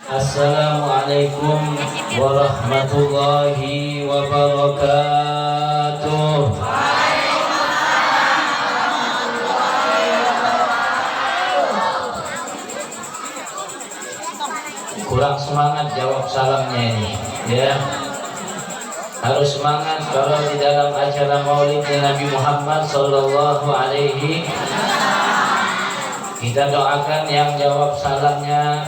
Assalamualaikum warahmatullahi wabarakatuh. Kurang semangat jawab salamnya ini, ya. Harus semangat kalau di dalam acara Maulidnya Nabi Muhammad Sallallahu Alaihi. Kita doakan yang jawab salamnya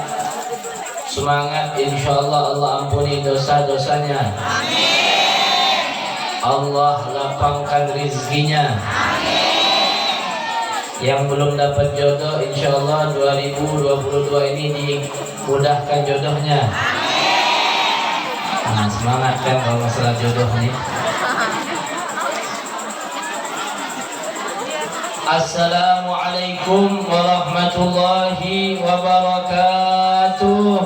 semangat, insya Allah Allah ampuni dosa-dosanya. Amin. Allah lapangkan rizkinya. Amin. Yang belum dapat jodoh, insya Allah 2022 ini dimudahkan jodohnya. Amin. Nah, semangat kan kalau masalah jodoh nih. Assalamualaikum warahmatullahi wabarakatuh.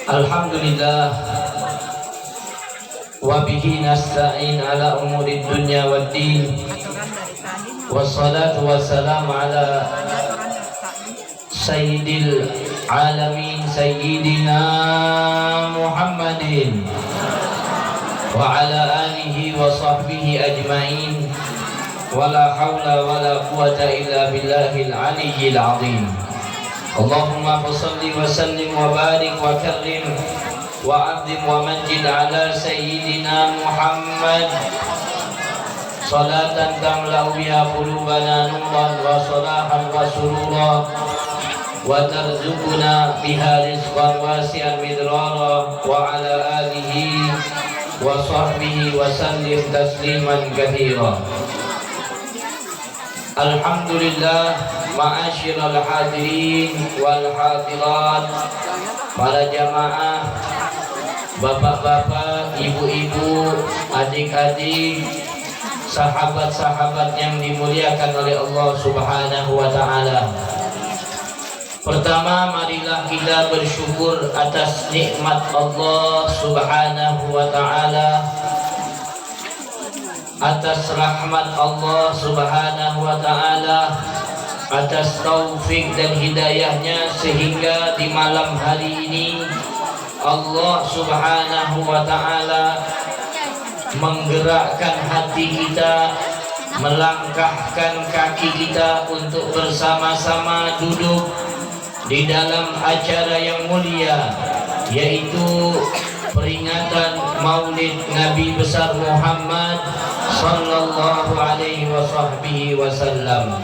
Alhamdulillah wa bihi nasta'in ala umuri dunya waddin. Wassalatu wassalamu ala sayyidil alamin sayyidina Muhammadin wa ala alihi wa sahbihi ajma'in. Wala hawla wala quwata illa billahil aliyyil azim. Allahumma salli wa sallim wa barik wa karrim wa azim wa majid ala sayyidina Muhammad salatan tamla'u biha qulubana nuran wa salahan wa surura wa tarzuquna biha rizqan wasi'an midrara wa ala alihi wa sahbihi wa sallim tasliman katsira. Alhamdulillah, ma'asyiral hadirin wal hadirat, para jamaah, bapak-bapak, ibu-ibu, adik-adik, sahabat-sahabat yang dimuliakan oleh Allah Subhanahu wa taala. Pertama, marilah kita bersyukur atas nikmat Allah Subhanahu wa taala, atas rahmat Allah Subhanahu wa taala, atas taufik dan hidayahnya sehingga di malam hari ini Allah Subhanahu wa taala menggerakkan hati kita, melangkahkan kaki kita untuk bersama-sama duduk di dalam acara yang mulia, yaitu peringatan Maulid Nabi besar Muhammad sallallahu alaihi wasallam.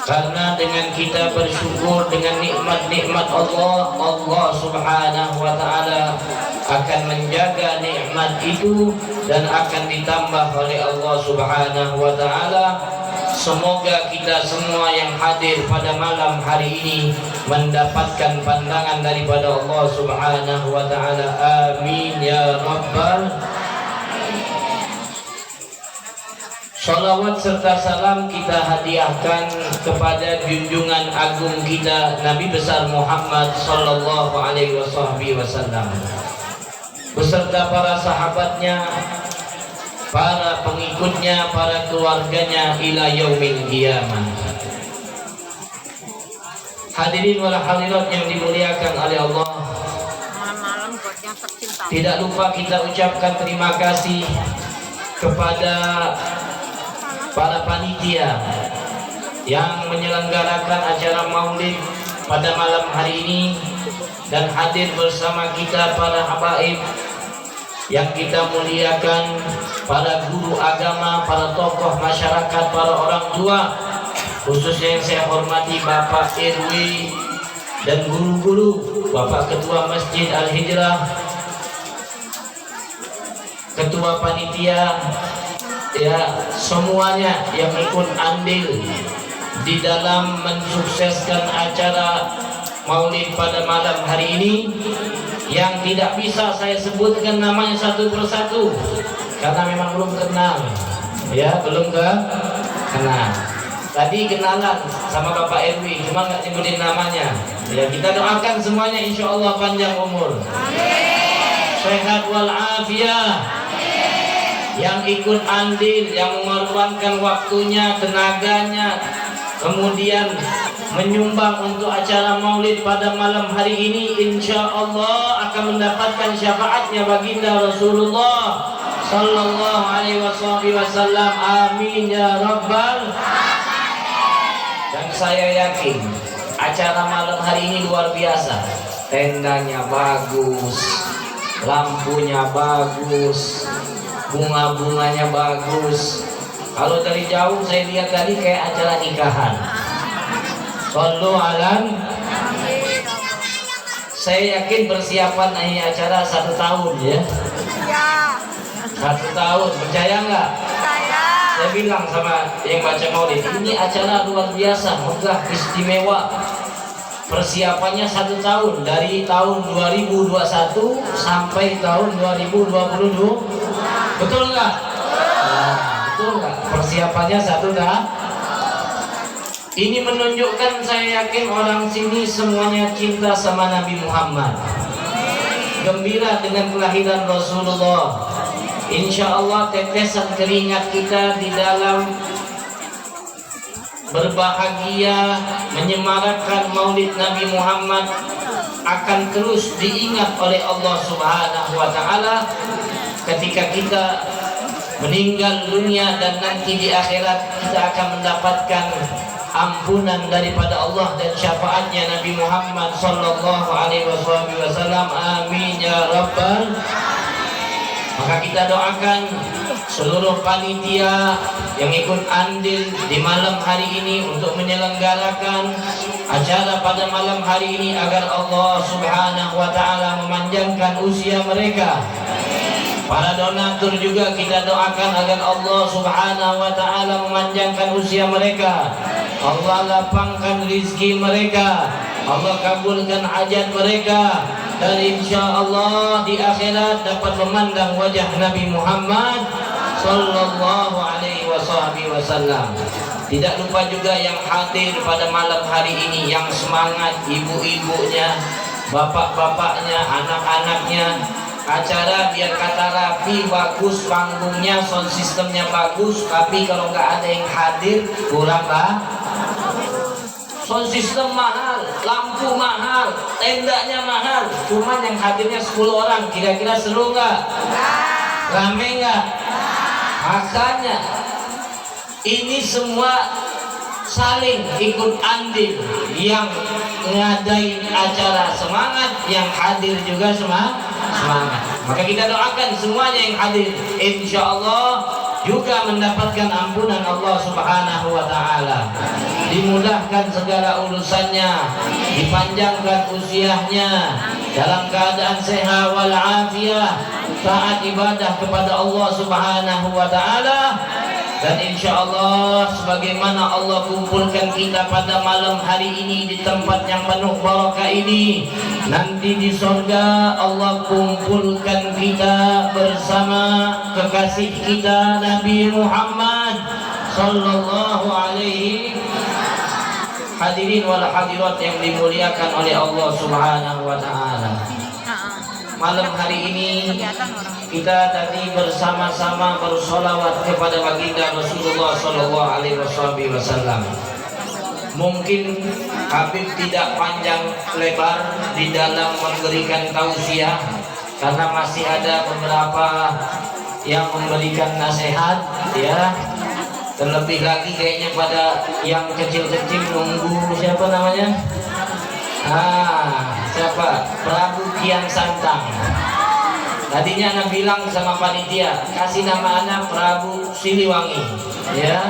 Karena dengan kita bersyukur dengan nikmat-nikmat Allah, Allah Subhanahu wa taala akan menjaga nikmat itu dan akan ditambah oleh Allah Subhanahu wa taala. Semoga kita semua yang hadir pada malam hari ini mendapatkan pandangan daripada Allah Subhanahu wa taala. Amin ya rabbal. Salawat serta salam kita hadiahkan kepada junjungan agung kita Nabi besar Muhammad sallallahu alaihi wasallam beserta para sahabatnya, para pengikutnya, para keluarganya ila yaumil qiyamah. Hadirin wal hadirat yang dimuliakan oleh Allah, tidak lupa kita ucapkan terima kasih kepada para panitia yang menyelenggarakan acara Maulid pada malam hari ini, dan hadir bersama kita para habaib yang kita muliakan, para guru agama, para tokoh masyarakat, para orang tua, khususnya yang saya hormati Bapak RW dan guru-guru, Bapak Ketua Masjid Al-Hijrah, Ketua Panitia, ya semuanya yang ikut andil di dalam mensukseskan acara Maulid pada malam hari ini, yang tidak bisa saya sebutkan namanya satu persatu karena memang belum kenal, ya belum kenal. Tadi kenalan sama Bapak Erwi, cuma nggak nyebutin namanya. Ya kita doakan semuanya, insya Allah panjang umur, sehat wal afiyah, yang ikut andil, yang mengorbankan waktunya, tenaganya, kemudian menyumbang untuk acara maulid pada malam hari ini, insya Allah akan mendapatkan syafaatnya baginda Rasulullah sallallahu alaihi wasallam. Amin ya rabbal. Dan saya yakin acara malam hari ini luar biasa. Tendanya bagus, lampunya bagus, bunga-bunganya bagus. Kalau dari jauh saya lihat tadi kayak acara nikahan. Sallu alam. Saya yakin persiapan ini acara 1 tahun ya. 1 tahun, percaya nggak? Saya bilang sama yang baca maulid, ini acara luar biasa, megah, istimewa. Persiapannya 1 tahun, dari tahun 2021 sampai tahun 2022. Betul nggak? Nah, betul nggak? Persiapannya 1 tahun. Ini menunjukkan, saya yakin orang sini semuanya cinta sama Nabi Muhammad, gembira dengan kelahiran Rasulullah. Insya Allah tetesan keringat kita di dalam berbahagia menyemarakkan maulid Nabi Muhammad akan terus diingat oleh Allah Subhanahu wa Ta'ala ketika kita meninggal dunia, dan nanti di akhirat kita akan mendapatkan ampunan daripada Allah dan syafaatnya Nabi Muhammad sallallahu alaihi wasallam. Amin ya rabbal. Maka kita doakan seluruh panitia yang ikut andil di malam hari ini untuk menyelenggarakan acara pada malam hari ini, agar Allah Subhanahu wa Ta'ala memanjangkan usia mereka. Para donatur juga kita doakan agar Allah Subhanahu wa Ta'ala memanjangkan usia mereka. Allah lapangkan rizki mereka, Allah kabulkan hajat mereka, dan insya Allah di akhirat dapat memandang wajah Nabi Muhammad sallallahu alaihi wasallam. Tidak lupa juga yang hadir pada malam hari ini, yang semangat, ibu-ibunya, bapak-bapaknya, anak-anaknya. Acara biar kata rapi, bagus, panggungnya, sound systemnya bagus, tapi kalau nggak ada yang hadir kurang lah. Sound system mahal, lampu mahal, tendanya mahal, cuman yang hadirnya 10 orang, kira-kira seru nggak? Rame nggak? Makanya ini semua saling ikut andil, yang ngadain acara semangat, yang hadir juga semangat. Maka kita doakan semuanya yang hadir, insya Allah juga mendapatkan ampunan Allah Subhanahu wa Ta'ala, dimudahkan segala urusannya, dipanjangkan usianya, dalam keadaan sehat walafiat, taat ibadah kepada Allah Subhanahu wa Ta'ala. Dan insya Allah sebagaimana Allah kumpulkan kita pada malam hari ini di tempat yang penuh barakah ini, nanti di surga Allah kumpulkan kita bersama kekasih kita Nabi Muhammad sallallahu alaihi. Hadirin wal hadirat yang dimuliakan oleh Allah Subhanahu wa Ta'ala, malam hari ini kita tadi bersama-sama bersolawat kepada baginda Rasulullah sallallahu alaihi wasallam. Mungkin Habib tidak panjang lebar di dalam memberikan tausiah, karena masih ada beberapa yang memberikan nasihat ya. Terlebih lagi kayaknya pada yang kecil-kecil nunggu siapa namanya? Siapa? Prabu Kian Santang. Tadinya anak bilang sama panitia, kasih nama anak Prabu Siliwangi, ya.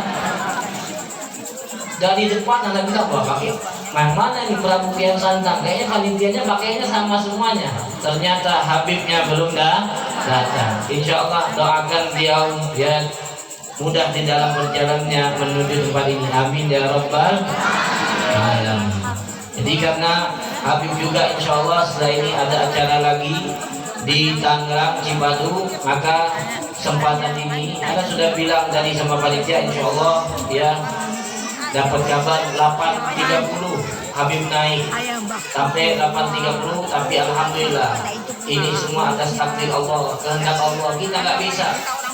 Dari depan anak bilang, wah pakai mana nih Prabu Kian Santang? Kayaknya panitianya pakainya sama semuanya. Ternyata Habibnya belum datang. Insya Allah doakan dia ya mudah di dalam perjalanannya menuju tempat ini. Amin ya rabbal alamin. Jadi karena Habib juga insya Allah setelah ini ada acara lagi di Tangerang Cipadu, maka kesempatan ini Anda sudah bilang tadi sama panitia, insya Allah ya dapat kabar 8.30 Habib naik sampai 8.30, tapi alhamdulillah ini semua atas takdir Allah, kehendak Allah, kita nggak bisa.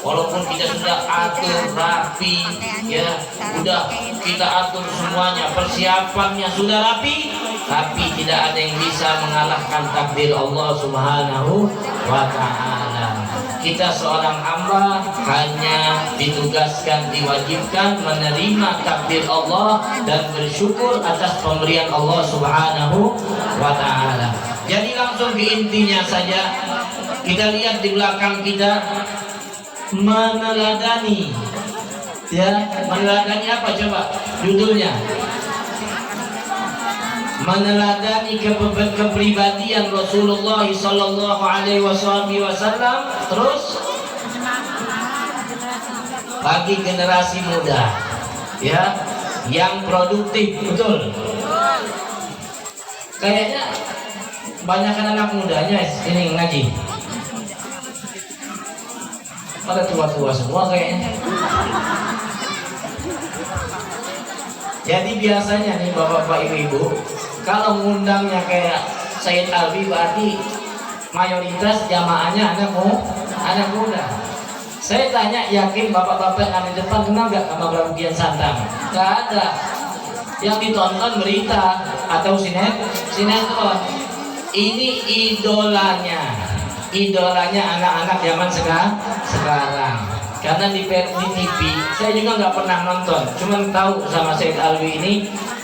Walaupun kita sudah atur rapi, ya, sudah kita atur semuanya, persiapannya sudah rapi, tapi tidak ada yang bisa mengalahkan takdir Allah Subhanahu wa Ta'ala. Kita seorang hamba hanya ditugaskan, diwajibkan menerima takdir Allah dan bersyukur atas pemberian Allah Subhanahu wa Ta'ala. Jadi langsung ke intinya saja, kita lihat di belakang kita, meneladani, ya, meneladani apa coba judulnya? Meneladani kepribadian Rasulullah sallallahu alaihi wasallam, terus bagi generasi muda, ya, yang produktif, betul. Kayaknya banyak anak mudanya ini ngaji, pada tua-tua semua kayaknya. Jadi biasanya nih bapak-bapak, ibu-ibu, kalau ngundangnya kayak Sayyid Alwi, berarti mayoritas jamaahnya anak muda. Saya tanya, yakin bapak-bapak yang ada di depan kenal gak sama Pramudian Santang? Gak ada. Yang ditonton berita atau sinetron. Ini idolanya anak-anak zaman sekarang. Karena di TV saya juga nggak pernah nonton, cuman tahu sama Sayyid Alwi ini,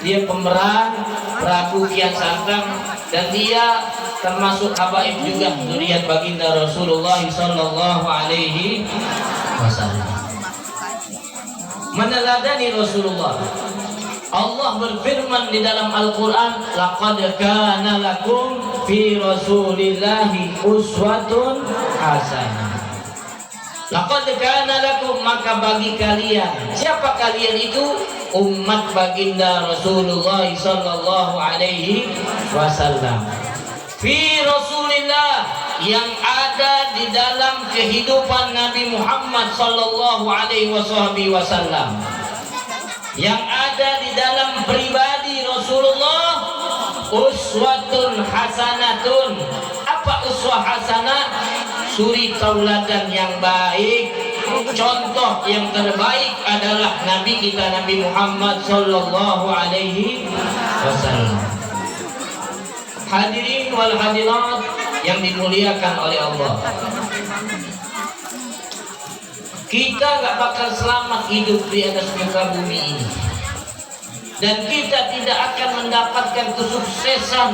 dia pemeran Prabu Kian Santang, dan dia termasuk habaib juga zuriat baginda Rasulullah sallallahu alaihi wasallam. Meneladani Rasulullah. Allah berfirman di dalam Al-Quran, laqad kana lakum fi rasulillahi uswatun hasanah. Laqad kana lakum, maka bagi kalian. Siapa kalian itu? Umat baginda Rasulullah sallallahu alaihi wasallam. Fi Rasulillah, yang ada di dalam kehidupan Nabi Muhammad sallallahu alaihi wasallam, yang ada di dalam pribadi Rasulullah, uswatun hasanatun. Apa uswah hasanah? Suri tauladan yang baik, contoh yang terbaik adalah Nabi kita, Nabi Muhammad sallallahu alaihi wasallam. Hadirin wal hadirat yang dimuliakan oleh Allah, kita gak bakal selamat hidup di atas muka bumi ini, dan kita tidak akan mendapatkan kesuksesan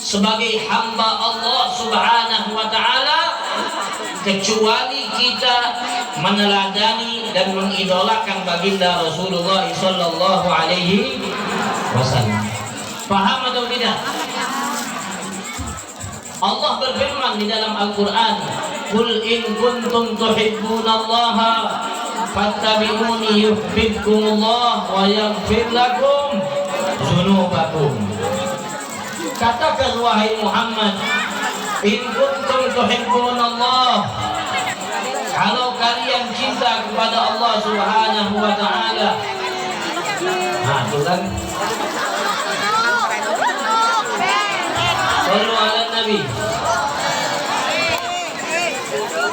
sebagai hamba Allah Subhanahu wa Ta'ala kecuali kita meneladani dan mengidolakan baginda Rasulullah sallallahu alaihi wasallam. Paham atau tidak? Allah berfirman di dalam Al-Quran, Qul in kuntum tuhibbunallaha fattabi'uni yuhibbukumullah wa yaghfir lakum dzunubakum. Katakan wahai Muhammad, in kuntum tuhibbunallah, kalau kalian cinta kepada Allah Subhanahu wa Ta'ala. Nah, itu kan. Sallu ala Nabi.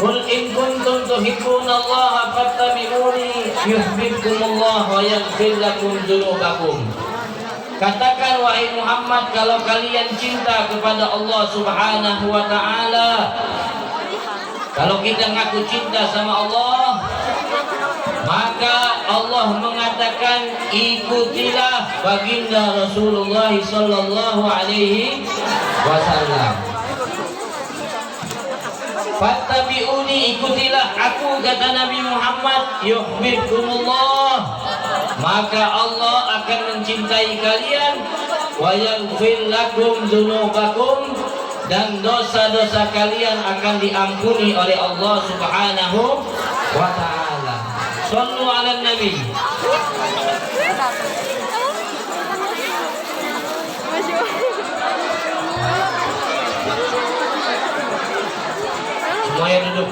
Qul in kuntum tuhibbunallaha fattabi'uni yuhibbukumullah wa yaghfir lakum dzunubakum. Katakan wahai Muhammad, kalau kalian cinta kepada Allah Subhanahu wa Ta'ala, kalau kita ngaku cinta sama Allah, maka Allah mengatakan ikutilah baginda Rasulullah sallallahu alaihi wasallam. Fattabi'uni, ikutilah aku, kata Nabi Muhammad, yuhibbukumullah, maka Allah akan mencintai kalian, wa yaghfir lakum dzunubakum, dan dosa-dosa kalian akan diampuni oleh Allah Subhanahu wa Ta'ala. Sallu ala Nabi. Semuanya duduk.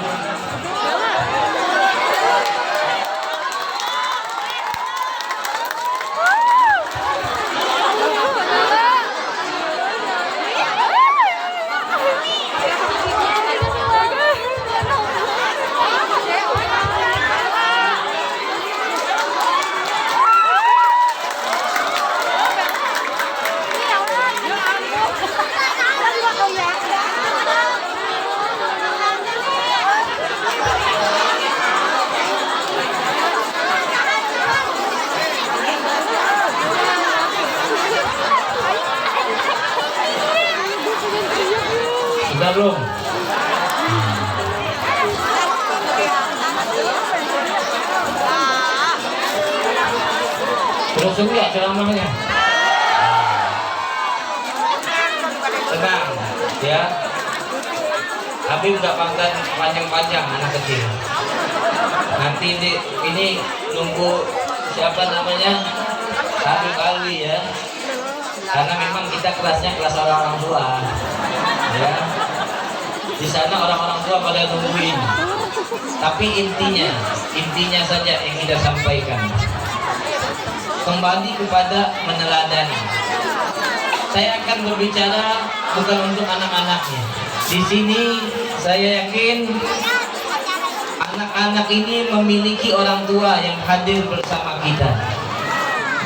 Sudah belum? Terus enggak ceramahnya? Tenang ya. Habib nggak panjang-panjang anak kecil. Nanti ini nunggu siapa namanya Habib Alwi ya. Karena memang kita kelasnya kelas orang-orang tua ya. Di sana orang-orang tua pada nungguin. Tapi intinya saja yang kita sampaikan. Kembali kepada meneladani. Saya akan berbicara bukan untuk anak-anaknya. Di sini saya yakin anak-anak ini memiliki orang tua yang hadir bersama kita.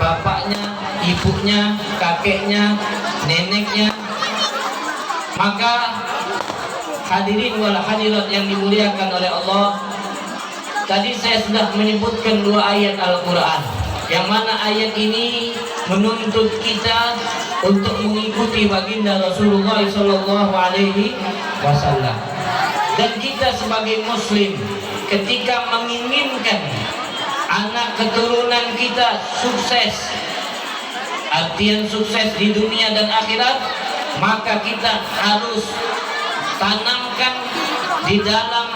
Bapaknya, ibunya, kakeknya, neneknya. Maka hadirin wal hadirat yang dimuliakan oleh Allah, tadi saya sudah menyebutkan 2 ayat Al-Quran, yang mana ayat ini menuntut kita untuk mengikuti baginda Rasulullah SAW. Dan kita sebagai muslim ketika menginginkan anak keturunan kita sukses, artian sukses di dunia dan akhirat, maka kita harus tanamkan di dalam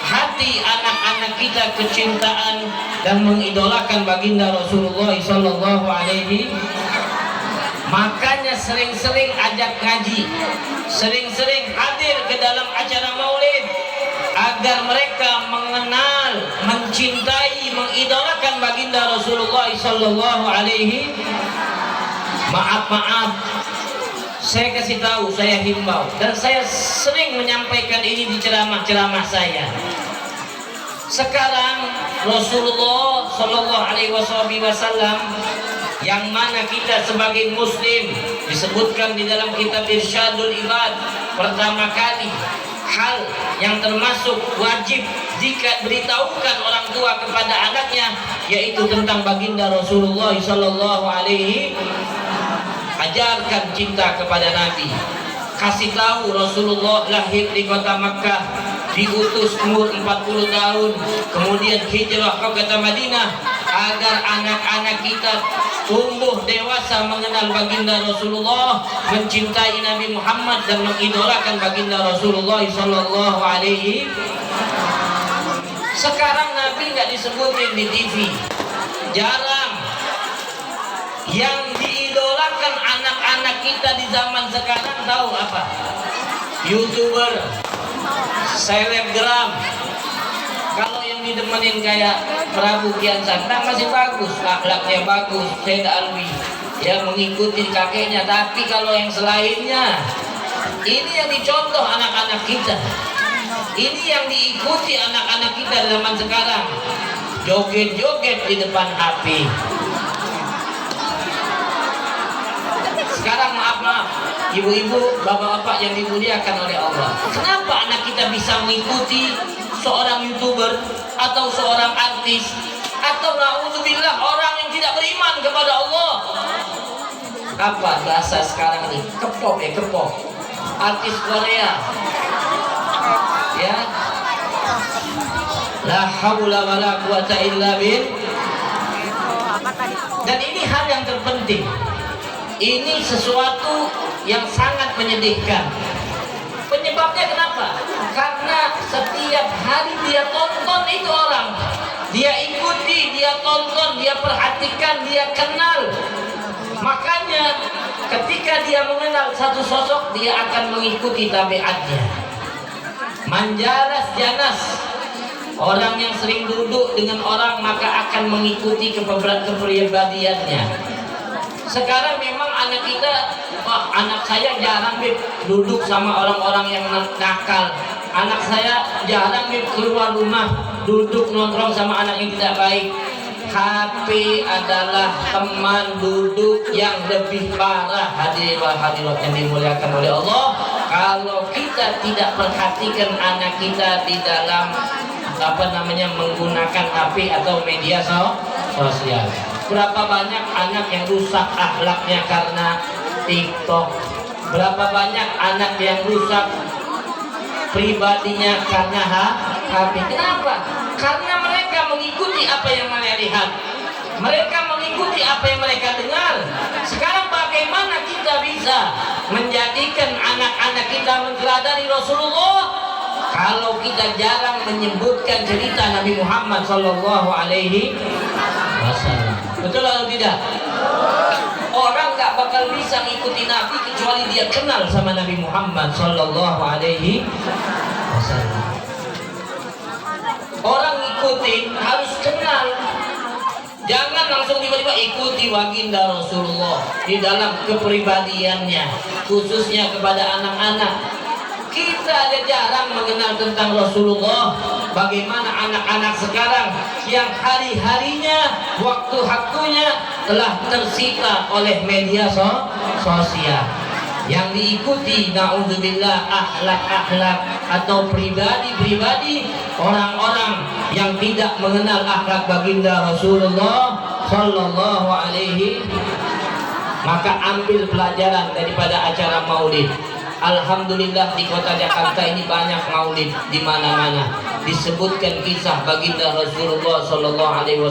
hati anak-anak kita kecintaan dan mengidolakan baginda Rasulullah SAW. Makanya sering-sering ajak ngaji, sering-sering hadir ke dalam acara maulid, agar mereka mengenal, mencintai, mengidolakan baginda Rasulullah SAW. Maaf, saya kasih tahu, saya himbau, dan saya sering menyampaikan ini di ceramah-ceramah saya. Sekarang Rasulullah SAW, yang mana kita sebagai muslim disebutkan di dalam kitab Irsyadul Ibad, pertama kali hal yang termasuk wajib jika beritahukan orang tua kepada anaknya, yaitu tentang baginda Rasulullah SAW. Ajarkan cinta kepada Nabi. Kasih tahu Rasulullah lahir di kota Makkah, diutus umur 40 tahun, kemudian hijrah ke kota Madinah, agar anak-anak kita tumbuh dewasa mengenal baginda Rasulullah, mencintai Nabi Muhammad dan mengidolakan baginda Rasulullah SAW. Sekarang Nabi nggak disebutin di TV, jarang. Yang diidolakan anak-anak kita di zaman sekarang tahu apa? YouTuber, selebgram. Kalau yang didemenin kayak Prabu Kian Santang masih bagus, akhlaknya bagus, Said Alwi, ya mengikuti kakeknya. Tapi kalau yang selainnya, ini yang dicontoh anak-anak kita, ini yang diikuti anak-anak kita zaman sekarang. Joget-joget di depan HP. Sekarang maaf, ibu-ibu, bapak-bapak yang dimuliakan oleh Allah, kenapa anak kita bisa mengikuti seorang YouTuber atau seorang artis, atau na'udzubillah orang yang tidak beriman kepada Allah? Apa bahasa sekarang ini? Kepop, artis Korea, ya. La haula wala quwata illa billah. Dan ini hal yang terpenting. Ini sesuatu yang sangat menyedihkan. Penyebabnya kenapa? Karena setiap hari dia tonton itu orang, dia ikuti, dia tonton, dia perhatikan, dia kenal. Makanya ketika dia mengenal satu sosok, dia akan mengikuti tabiatnya. Manjaras janas, orang yang sering duduk dengan orang maka akan mengikuti kepribadiannya. Sekarang memang anak kita, anak saya jarang duduk sama orang-orang yang nakal. Anak saya jarang keluar rumah, duduk nongkrong sama anak yang tidak baik. HP adalah teman duduk yang lebih parah. Hadirin wal hadirat yang dimuliakan oleh Allah, kalau kita tidak perhatikan anak kita di dalam menggunakan HP atau media sosial. Berapa banyak anak yang rusak akhlaknya karena TikTok. Berapa banyak anak yang rusak pribadinya karena HP. Kenapa? Karena mereka mengikuti apa yang mereka lihat, mereka mengikuti apa yang mereka dengar. Sekarang bagaimana kita bisa menjadikan anak-anak kita meneladani Rasulullah kalau kita jarang menyebutkan cerita Nabi Muhammad Sallallahu Alaihi Wasallam? Betul atau tidak? Orang nggak bakal bisa ngikuti Nabi kecuali dia kenal sama Nabi Muhammad Sallallahu Alaihi Wasallam. Orang ngikutin harus kenal. Jangan langsung tiba-tiba ikuti baginda Rasulullah di dalam kepribadiannya, khususnya kepada anak-anak. Kita ada jarang mengenal tentang Rasulullah. Bagaimana anak-anak sekarang yang hari-harinya, waktu-waktunya telah tersita oleh media sosial, yang diikuti na'udzubillah akhlak-akhlak atau pribadi-pribadi orang-orang yang tidak mengenal akhlak baginda Rasulullah Sallallahu Alaihi. Maka ambil pelajaran daripada acara maulid. Alhamdulillah di kota Jakarta ini banyak maulid, di mana-mana disebutkan kisah baginda Rasulullah Sallallahu Alaihi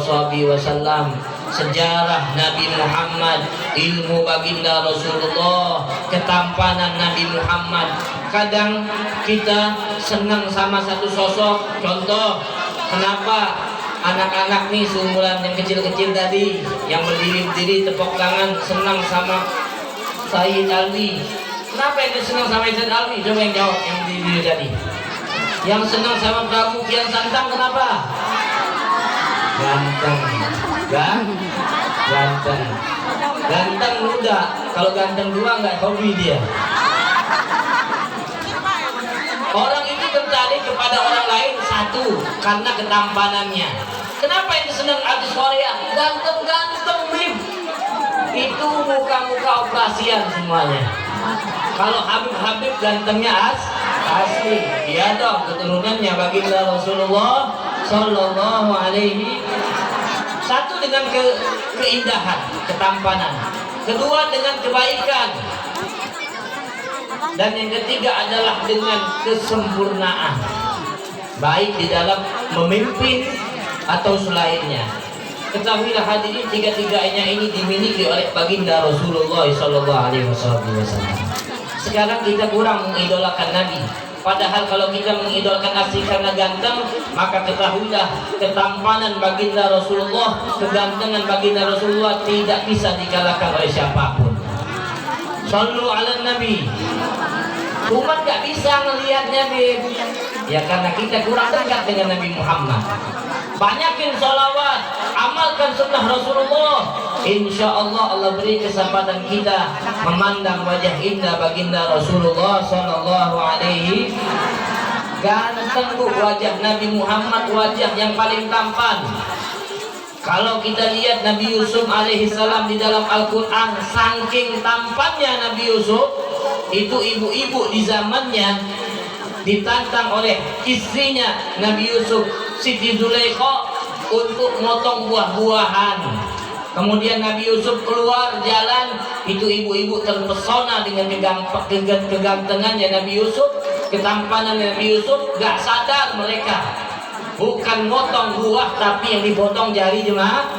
Wasallam, sejarah Nabi Muhammad, ilmu baginda Rasulullah, ketampanan Nabi Muhammad. Kadang kita senang sama satu sosok. Contoh, kenapa anak-anak nih seumuran yang kecil-kecil tadi yang berdiri-berdiri tepuk tangan senang sama Sayyid Alwi? Kenapa itu senang sama Sayyid Alwi? Coba yang jawab, yang berdiri tadi. Yang senang sama Prabu Kian Santang kenapa? Ganteng, ganteng, ganteng muda. Kalau ganteng dua nggak hobi dia. Orang itu tertarik kepada orang lain satu karena ketampanannya. Kenapa itu senang artis Korea? Ganteng-ganteng, Bim. Itu muka-muka operasian semuanya. Kalau Habib gantengnya asli. Iya dong, keturunannya baginda Rasulullah Sallallahu Alaihi. Satu dengan keindahan, ketampanan. Kedua dengan kebaikan. Dan yang ketiga adalah dengan kesempurnaan, baik di dalam memimpin atau selainnya. Ketahuilah hadirin, tiga-tiganya ini dimiliki oleh baginda Rasulullah Sallallahu Alaihi Wasallam. Sekarang kita kurang mengidolakan Nabi. Padahal kalau kita mengidolakan asli karena ganteng, maka ketahuilah ketampanan baginda Rasulullah, kegantengan baginda Rasulullah tidak bisa dikalahkan oleh siapapun. Sallu ala Nabi. Umat gak bisa melihatnya, Bib. Ya karena kita kurang dekat dengan Nabi Muhammad. Banyakin sholawat, amalkan sunnah Rasulullah. Insya Allah Allah beri kesempatan kita memandang wajah indah baginda Rasulullah Sallallahu Alaihi. Ganteng bu wajah Nabi Muhammad, wajah yang paling tampan. Kalau kita lihat Nabi Yusuf alaihissalam di dalam Al-Quran, saking tampannya Nabi Yusuf, itu ibu-ibu di zamannya ditantang oleh istrinya Nabi Yusuf, Siti Zulaikha, untuk motong buah-buahan. Kemudian Nabi Yusuf keluar jalan, itu ibu-ibu terpesona dengan kegantengannya Nabi Yusuf, ketampanan Nabi Yusuf. Gak sadar mereka bukan motong buah, tapi yang dipotong jari jemari.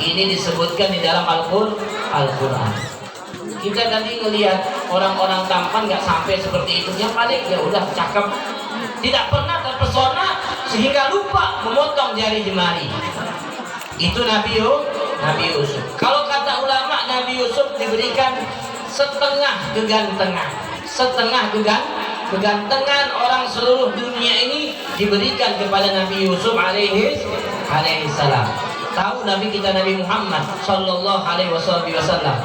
Ini disebutkan di dalam Al-Quran. Kita tadi ngelihat orang-orang tampan gak sampai seperti itu, yang paling ya udah cakep, tidak pernah terpesona sehingga lupa memotong jari jemari. Itu Nabi Yusuf. Kalau kata ulama, Nabi Yusuf diberikan setengah kegantengan, setengah kegantengan orang seluruh dunia ini diberikan kepada Nabi Yusuf alaihissalam. Tahu Nabi kita Nabi Muhammad Sallallahu Alaihi Wasallam,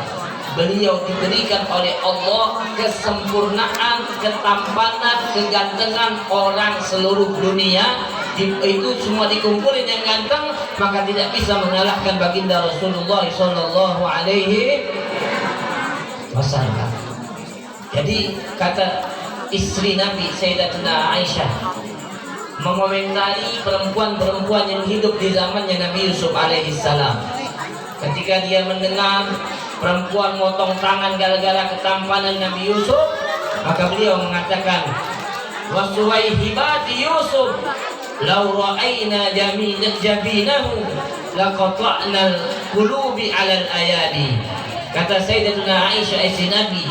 beliau diberikan oleh Allah kesempurnaan, ketampanan, kegantengan orang seluruh dunia. Itu semua dikumpulin yang ganteng, maka tidak bisa mengalahkan baginda Rasulullah Sallallahu Alaihi Wasallam. Jadi kata istri Nabi Sayyidatuna Aisyah mengomentari perempuan-perempuan yang hidup di zamannya Nabi Yusuf alaihissalam. Ketika dia mendengar perempuan motong tangan gara-gara ketampanan Nabi Yusuf, maka beliau mengatakan, wa suwaihibati Yusuf law ra'ayna jabinahu laqata'nal qulubi 'alal ayadi. Kata Sayyidatuna Aisyah istri Nabi,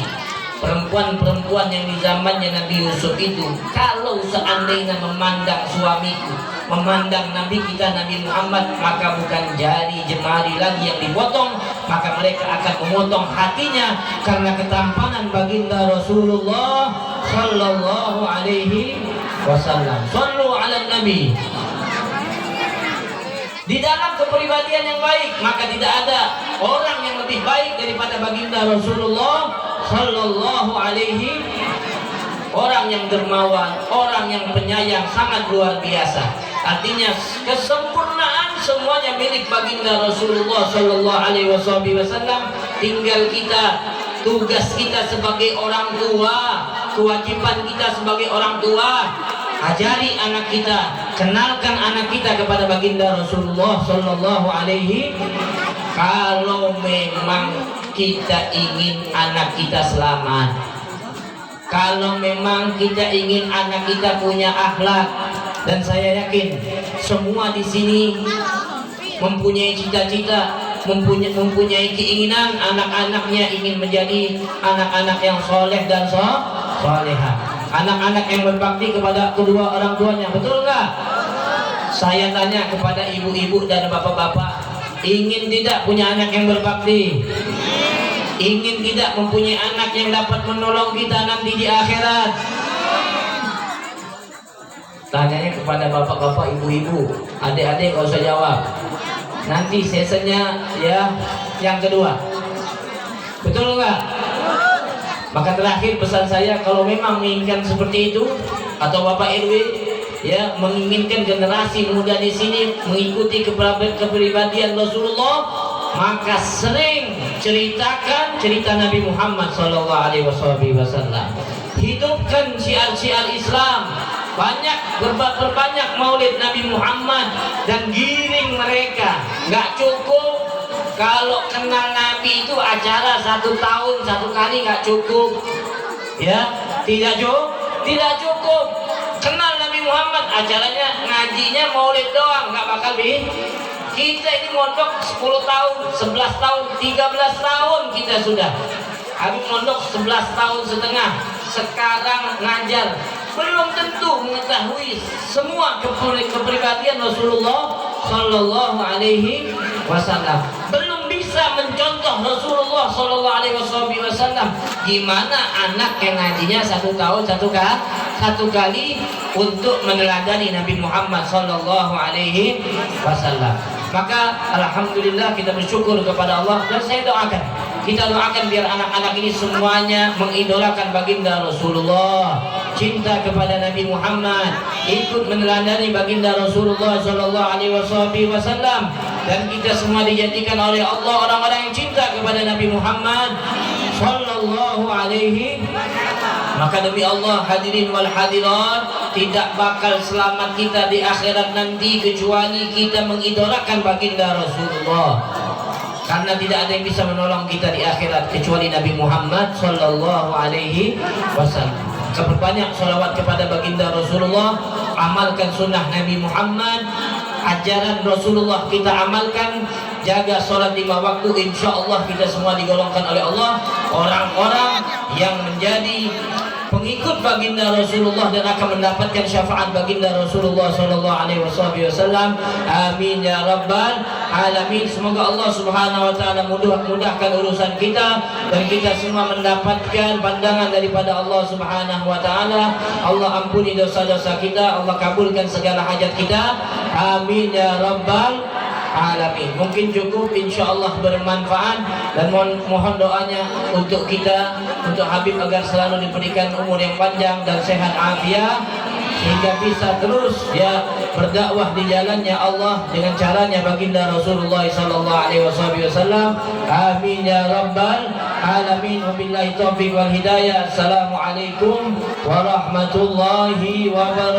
perempuan-perempuan yang di zamannya Nabi Yusuf itu, kalau seandainya memandang suamiku, memandang Nabi kita Nabi Muhammad, maka bukan jari jemari lagi yang dipotong, maka mereka akan memotong hatinya karena ketampanan baginda Rasulullah sallallahu alaihi wasallam. Sallu ala Nabi. Di dalam kepribadian yang baik, maka tidak ada orang yang lebih baik daripada baginda Rasulullah sallallahu alaihi, orang yang dermawan, orang yang penyayang sangat luar biasa. Artinya kesempurnaan semuanya milik baginda Rasulullah sallallahu alaihi wasallam. Tinggal kita, tugas kita sebagai orang tua, kewajiban kita sebagai orang tua, ajari anak kita, kenalkan anak kita kepada baginda Rasulullah sallallahu alaihi. Kalau memang kita ingin anak kita selamat, kalau memang kita ingin anak kita punya akhlak, dan saya yakin semua di sini mempunyai cita-cita, mempunyai keinginan anak-anaknya ingin menjadi anak-anak yang soleh dan soleha, anak-anak yang berbakti kepada kedua orang tuanya, betul nggak? Saya tanya kepada ibu-ibu dan bapak-bapak, ingin tidak punya anak yang berbakti? Ingin tidak mempunyai anak yang dapat menolong kita nanti di akhirat? Tanyanya kepada bapak-bapak, ibu-ibu, adik-adik gak usah jawab. Nanti sesinya ya yang kedua. Betul nggak? Maka terakhir pesan saya, kalau memang menginginkan seperti itu, atau Bapak RW ya menginginkan generasi muda di sini mengikuti kepribadian Rasulullah, maka sering ceritakan cerita Nabi Muhammad SAW. Hidupkan syiar-syiar Islam, berbanyak maulid Nabi Muhammad, dan giring mereka. Nggak cukup kalau kenal Nabi itu acara 1 tahun 1 kali, nggak cukup ya, tidak cukup. Kenal Nabi Muhammad, acaranya ngajinya maulid doang, nggak bakal kita ini mondok 10 tahun, 11 tahun, 13 tahun kita sudah. Habis mondok 11 tahun setengah, sekarang ngajar, belum tentu mengetahui semua kepribadian Rasulullah sallallahu alaihi wasallam. Belum bisa mencontoh Rasulullah sallallahu alaihi wasallam. Gimana anak yang ngajinya 1 tahun 1 kali untuk meneladani Nabi Muhammad sallallahu alaihi wasallam. Maka alhamdulillah kita bersyukur kepada Allah, dan saya doakan, kita doakan biar anak-anak ini semuanya mengidolakan baginda Rasulullah, cinta kepada Nabi Muhammad, ikut meneladani baginda Rasulullah sallallahu alaihi wasallam, dan kita semua dijadikan oleh Allah orang-orang yang cinta kepada Nabi Muhammad sallallahu alaihi. Maka demi Allah, hadirin wal hadirat, tidak bakal selamat kita di akhirat nanti kecuali kita mengidolakan baginda Rasulullah. Karena tidak ada yang bisa menolong kita di akhirat kecuali Nabi Muhammad sallallahu alaihi wasallam. Perbanyak sholawat kepada baginda Rasulullah, amalkan sunnah Nabi Muhammad, ajaran Rasulullah kita amalkan, jaga sholat 5 waktu, insya Allah kita semua digolongkan oleh Allah orang-orang yang menjadi pengikut baginda Rasulullah dan akan mendapatkan syafaat baginda Rasulullah sallallahu alaihi wasallam. Amin ya rabbal alamin. Semoga Allah Subhanahu wa taala mudahkan urusan kita dan kita semua mendapatkan pandangan daripada Allah Subhanahu wa taala. Allah ampuni dosa-dosa kita, Allah kabulkan segala hajat kita. Amin ya rabbal alamin. Mungkin cukup, insyaallah bermanfaat, dan mohon doanya untuk kita, untuk Habib agar selalu diberikan umur yang panjang dan sehat afiat, sehingga bisa terus ya berdakwah di jalannya Allah dengan caranya baginda Rasulullah sallallahu alaihi wasallam. Amin ya rabbal alamin. Wabillahi taufiq wal hidayah. Assalamualaikum warahmatullahi wabarakatuh.